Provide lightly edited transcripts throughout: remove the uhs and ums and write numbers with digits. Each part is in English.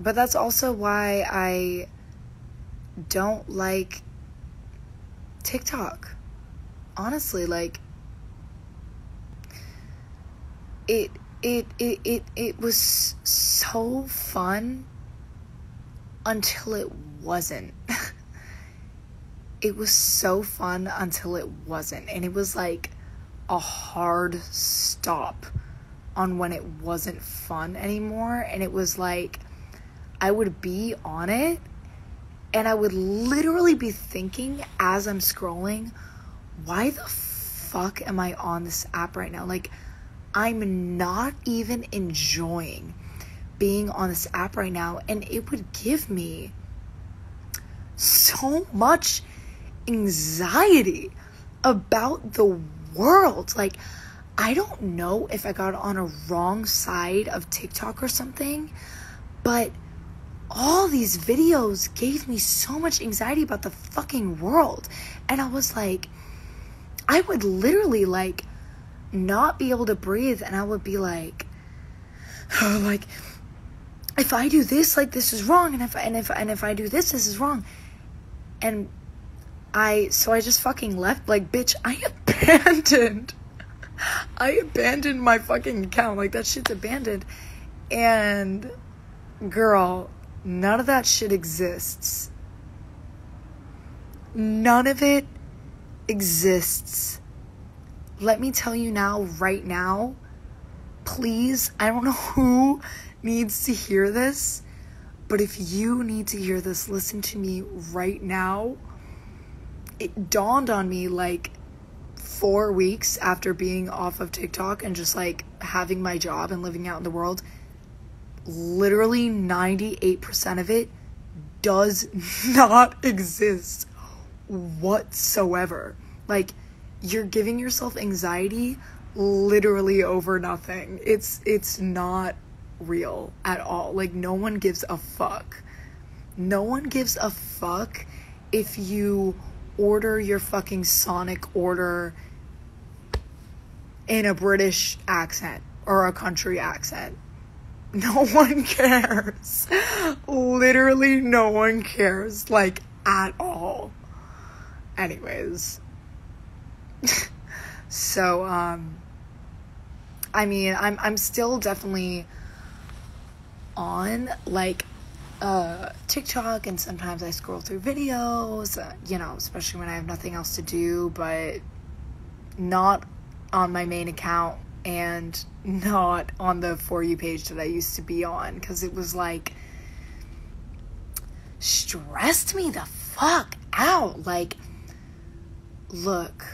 But that's also why I don't like TikTok. Honestly, like, it was so fun until it wasn't. It was so fun until it wasn't. And it was like a hard stop on when it wasn't fun anymore. And it was like, I would be on it and I would literally be thinking as I'm scrolling, why the fuck am I on this app right now? Like, I'm not even enjoying being on this app right now. And it would give me so much anxiety about the world. Like, I don't know if I got on a wrong side of TikTok or something, but all these videos gave me so much anxiety about the fucking world. And I was like, I would literally like not be able to breathe, and I would be like, oh, like, if I do this, like, this is wrong, and if I do this is wrong. And I just fucking left. Like, bitch, I abandoned my fucking account. Like, that shit's abandoned. And girl, none of that shit exists. None of it exists. Let me tell you now, right now, please, I don't know who needs to hear this, but if you need to hear this, listen to me right now. It dawned on me like 4 weeks after being off of TikTok and just like having my job and living out in the world, literally 98% of it does not exist whatsoever. Like, you're giving yourself anxiety literally over nothing. It's not real at all. Like, no one gives a fuck. No one gives a fuck if you order your fucking Sonic order in a British accent or a country accent. No one cares. Literally no one cares, like, at all. Anyways. So, I mean, I'm still definitely on, like, TikTok, and sometimes I scroll through videos, you know, especially when I have nothing else to do, but not on my main account and not on the For You page that I used to be on, because it was like, stressed me the fuck out. Like, look,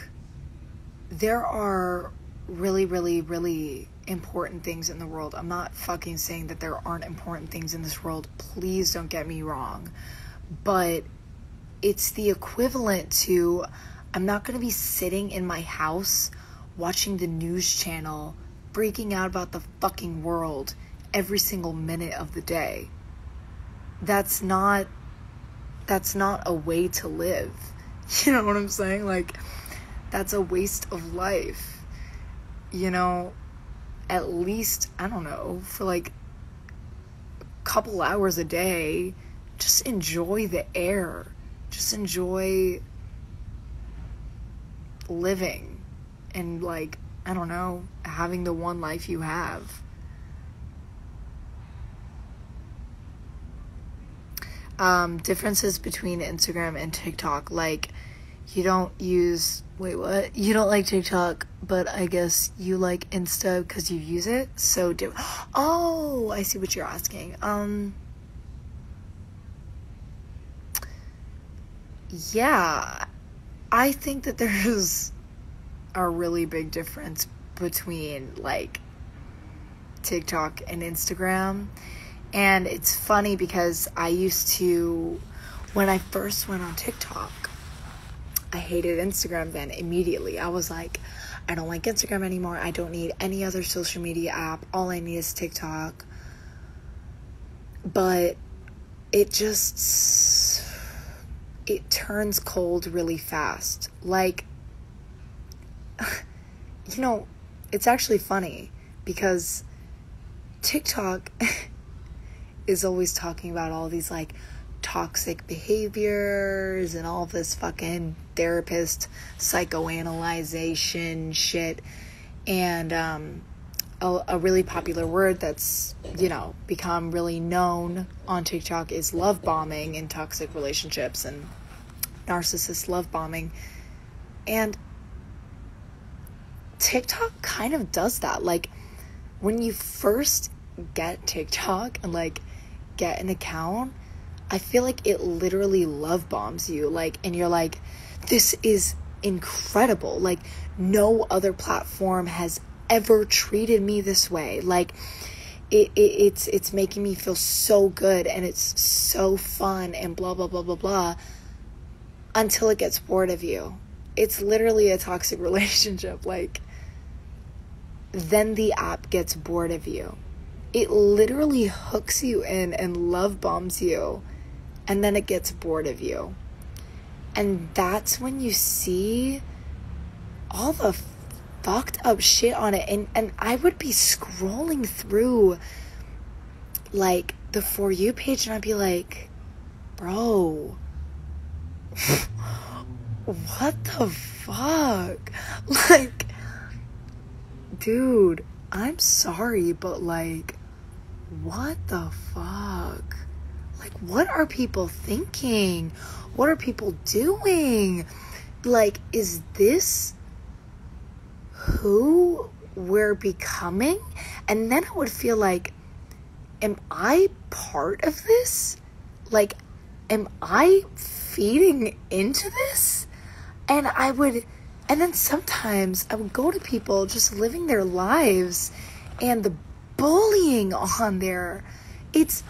there are really, really, really important things in the world. I'm not fucking saying that there aren't important things in this world. Please don't get me wrong. But it's the equivalent to, I'm not going to be sitting in my house watching the news channel freaking out about the fucking world every single minute of the day. That's not a way to live. You know what I'm saying? Like, that's a waste of life. You know, at least, I don't know, for like a couple hours a day, just enjoy the air. Just enjoy living and, like, I don't know, having the one life you have. Differences between Instagram and TikTok. Like, you don't use, wait, what? You don't like TikTok, but I guess you like Insta because you use it? So oh, I see what you're asking. Yeah, I think that there's a really big difference between, like, TikTok and Instagram. And it's funny because I used to, when I first went on TikTok, I hated Instagram then immediately. I was like, I don't like Instagram anymore. I don't need any other social media app. All I need is TikTok. But it turns cold really fast. Like, you know, it's actually funny because TikTok is always talking about all these like toxic behaviors and all this fucking therapist psychoanalyzation shit. And a really popular word that's, you know, become really known on TikTok is love bombing in toxic relationships and narcissist love bombing. And TikTok kind of does that. Like, when you first get TikTok and like get an account, I feel like it literally love bombs you. Like, and you're like, this is incredible. Like, no other platform has ever treated me this way. Like, it's making me feel so good and it's so fun and blah blah blah blah blah, until it gets bored of you. It's literally a toxic relationship. Like, then the app gets bored of you. It literally hooks you in and love bombs you, and then it gets bored of you. And that's when you see all the fucked up shit on it. And I would be scrolling through like the For You page and I'd be like, bro, what the fuck? Like, dude, I'm sorry, but like, what the fuck? Like, what are people thinking? What are people doing? Like, is this who we're becoming? And then I would feel like, am I part of this? Like, am I feeding into this? And then sometimes I would go to people just living their lives, and the bullying on there, it's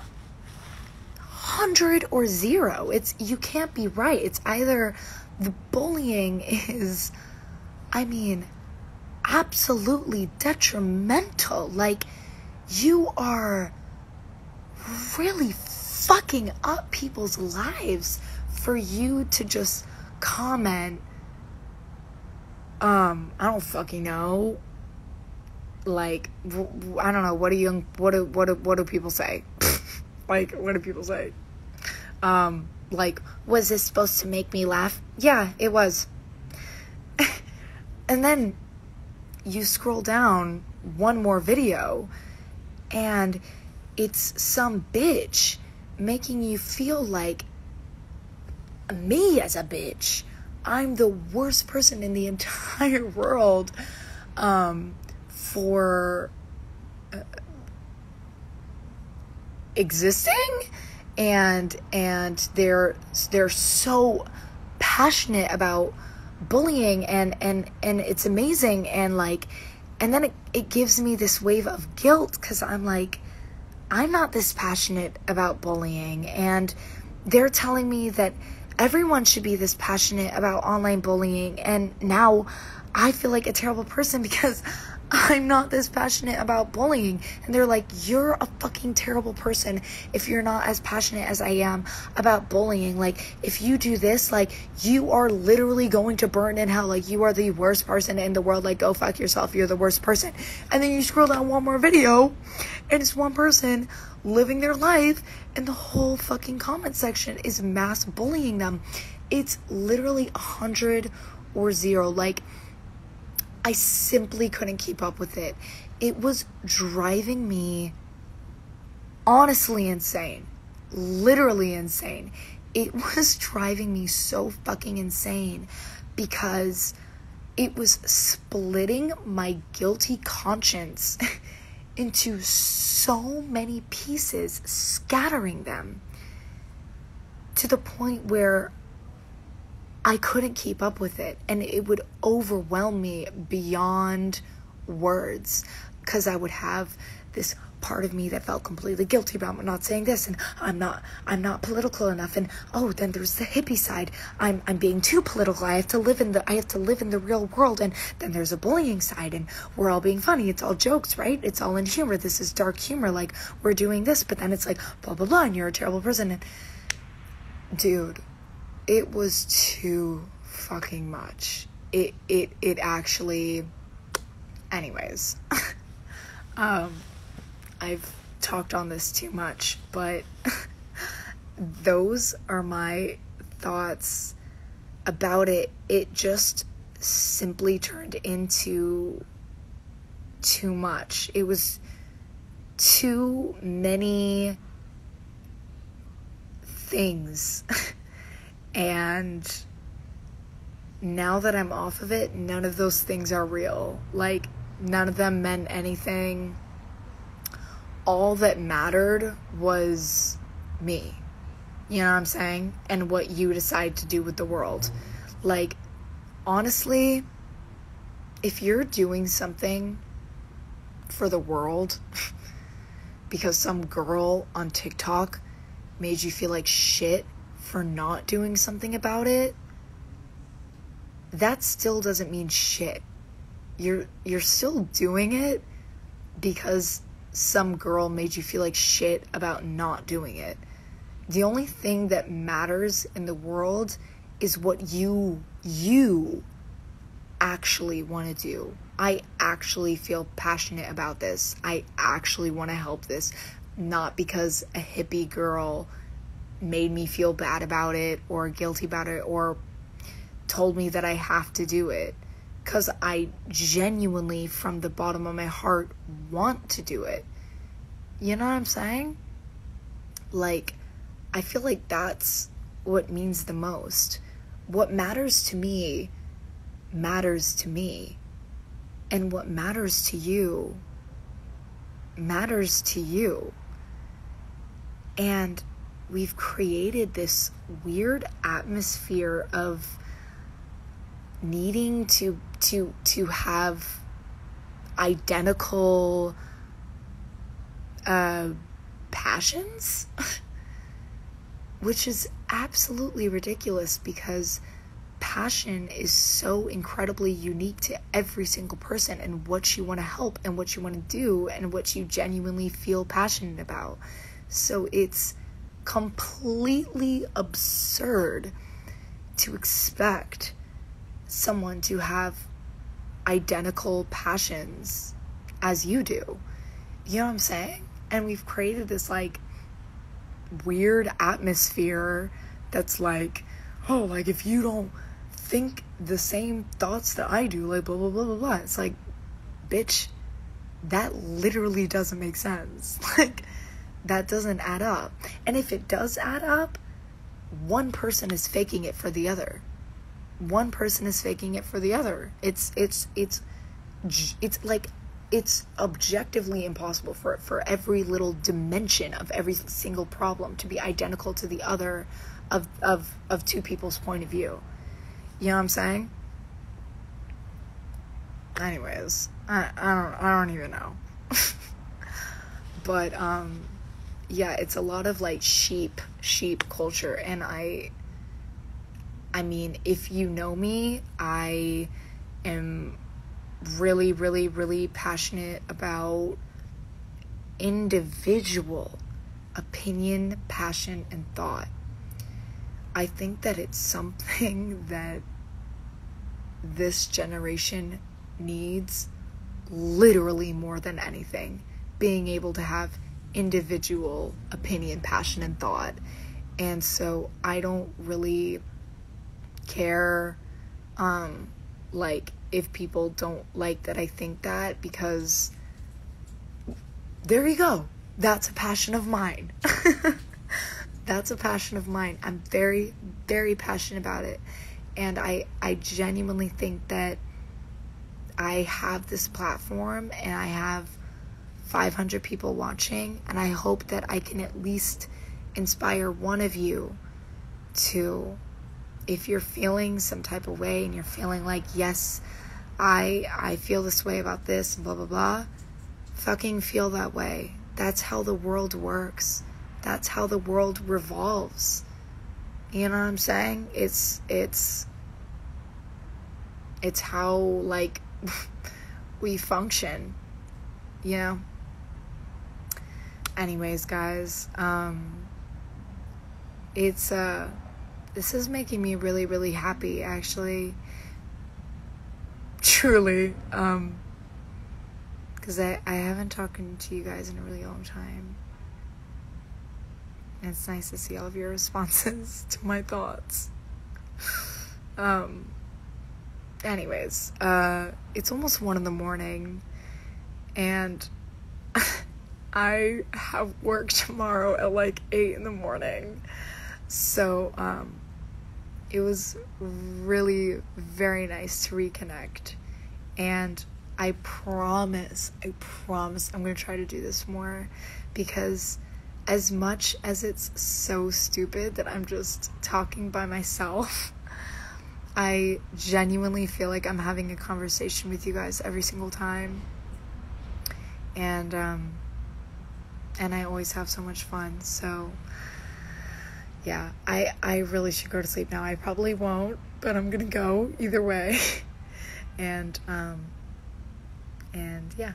100 or 0. You can't be right. It's either the bullying is, I mean, absolutely detrimental. Like, you are really fucking up people's lives for you to just comment, I don't fucking know, like, I don't know, what do people say? Like, what do people say? Like, was this supposed to make me laugh? Yeah, it was. And then you scroll down one more video, and it's some bitch making you feel like, me as a bitch, I'm the worst person in the entire world for existing, and they're so passionate about bullying, and it's amazing, and like, and then it gives me this wave of guilt, because I'm like, I'm not this passionate about bullying, and they're telling me that everyone should be this passionate about online bullying, and now I feel like a terrible person because I'm not this passionate about bullying. And they're like, you're a fucking terrible person if you're not as passionate as I am about bullying. Like, if you do this, like, you are literally going to burn in hell. Like, you are the worst person in the world. Like, go fuck yourself. You're the worst person. And then you scroll down one more video, and it's one person living their life, and the whole fucking comment section is mass bullying them. It's literally 100 or 0. Like, I simply couldn't keep up with it. It was driving me honestly insane. Literally insane. It was driving me so fucking insane, because it was splitting my guilty conscience into so many pieces, scattering them to the point where I couldn't keep up with it, and it would overwhelm me beyond words, because I would have this part of me that felt completely guilty about not saying this, and I'm not political enough, and oh, then there's the hippie side. I'm being too political. I have to live in the real world, and then there's a bullying side, and we're all being funny. It's all jokes, right? It's all in humor. This is dark humor. Like, we're doing this, but then it's like blah blah blah, and you're a terrible person. And dude, it was too fucking much. It actually, anyways. I've talked on this too much, but those are my thoughts about it. It just simply turned into too much. It was too many things. And now that I'm off of it, none of those things are real. Like, none of them meant anything. All that mattered was me. You know what I'm saying? And what you decide to do with the world. Like, honestly, if you're doing something for the world because some girl on TikTok made you feel like shit for not doing something about it, that still doesn't mean shit. You're still doing it because some girl made you feel like shit about not doing it. The only thing that matters in the world is what you actually want to do. I actually feel passionate about this. I actually want to help this. Not because a hippie girl made me feel bad about it or guilty about it or told me that I have to do it. Because I genuinely, from the bottom of my heart, want to do it. You know what I'm saying? Like, I feel like that's what means the most. What matters to me matters to me. And what matters to you matters to you. And we've created this weird atmosphere of needing to have identical passions, which is absolutely ridiculous because passion is so incredibly unique to every single person and what you want to help and what you want to do and what you genuinely feel passionate about. So it's completely absurd to expect someone to have identical passions as you do. You know what I'm saying? And we've created this like weird atmosphere that's like, oh, like if you don't think the same thoughts that I do, like blah blah blah blah blah. It's like, bitch, that literally doesn't make sense. Like, that doesn't add up. And if it does add up, one person is faking it for the other. One person is faking it for the other. It's like, it's objectively impossible for every little dimension of every single problem to be identical to the other of two people's point of view. You know what I'm saying? Anyways, I don't even know. But yeah, it's a lot of like sheep culture, and I mean, if you know me, I am really, really, really passionate about individual opinion, passion, and thought. I think that it's something that this generation needs literally more than anything. Being able to have individual opinion, passion, and thought. And so I don't really care, like, if people don't like that I think that, because there you go. That's a passion of mine. That's a passion of mine. I'm very, very passionate about it. And I genuinely think that I have this platform and I have 500 people watching, and I hope that I can at least inspire one of you to, if you're feeling some type of way and you're feeling like, yes, I feel this way about this and blah, blah, blah, fucking feel that way. That's how the world works. That's how the world revolves. You know what I'm saying? It's how, like, we function, you know? Anyways, guys, this is making me really, really happy, actually. Truly. Because because I haven't talked to you guys in a really long time. And it's nice to see all of your responses to my thoughts. Anyways, it's almost 1 a.m, and I have work tomorrow at like 8 a.m. So, it was really very nice to reconnect, and I promise I'm going to try to do this more, because as much as it's so stupid that I'm just talking by myself, I genuinely feel like I'm having a conversation with you guys every single time, and I always have so much fun. So yeah, I really should go to sleep now. I probably won't, but I'm gonna go either way. And yeah.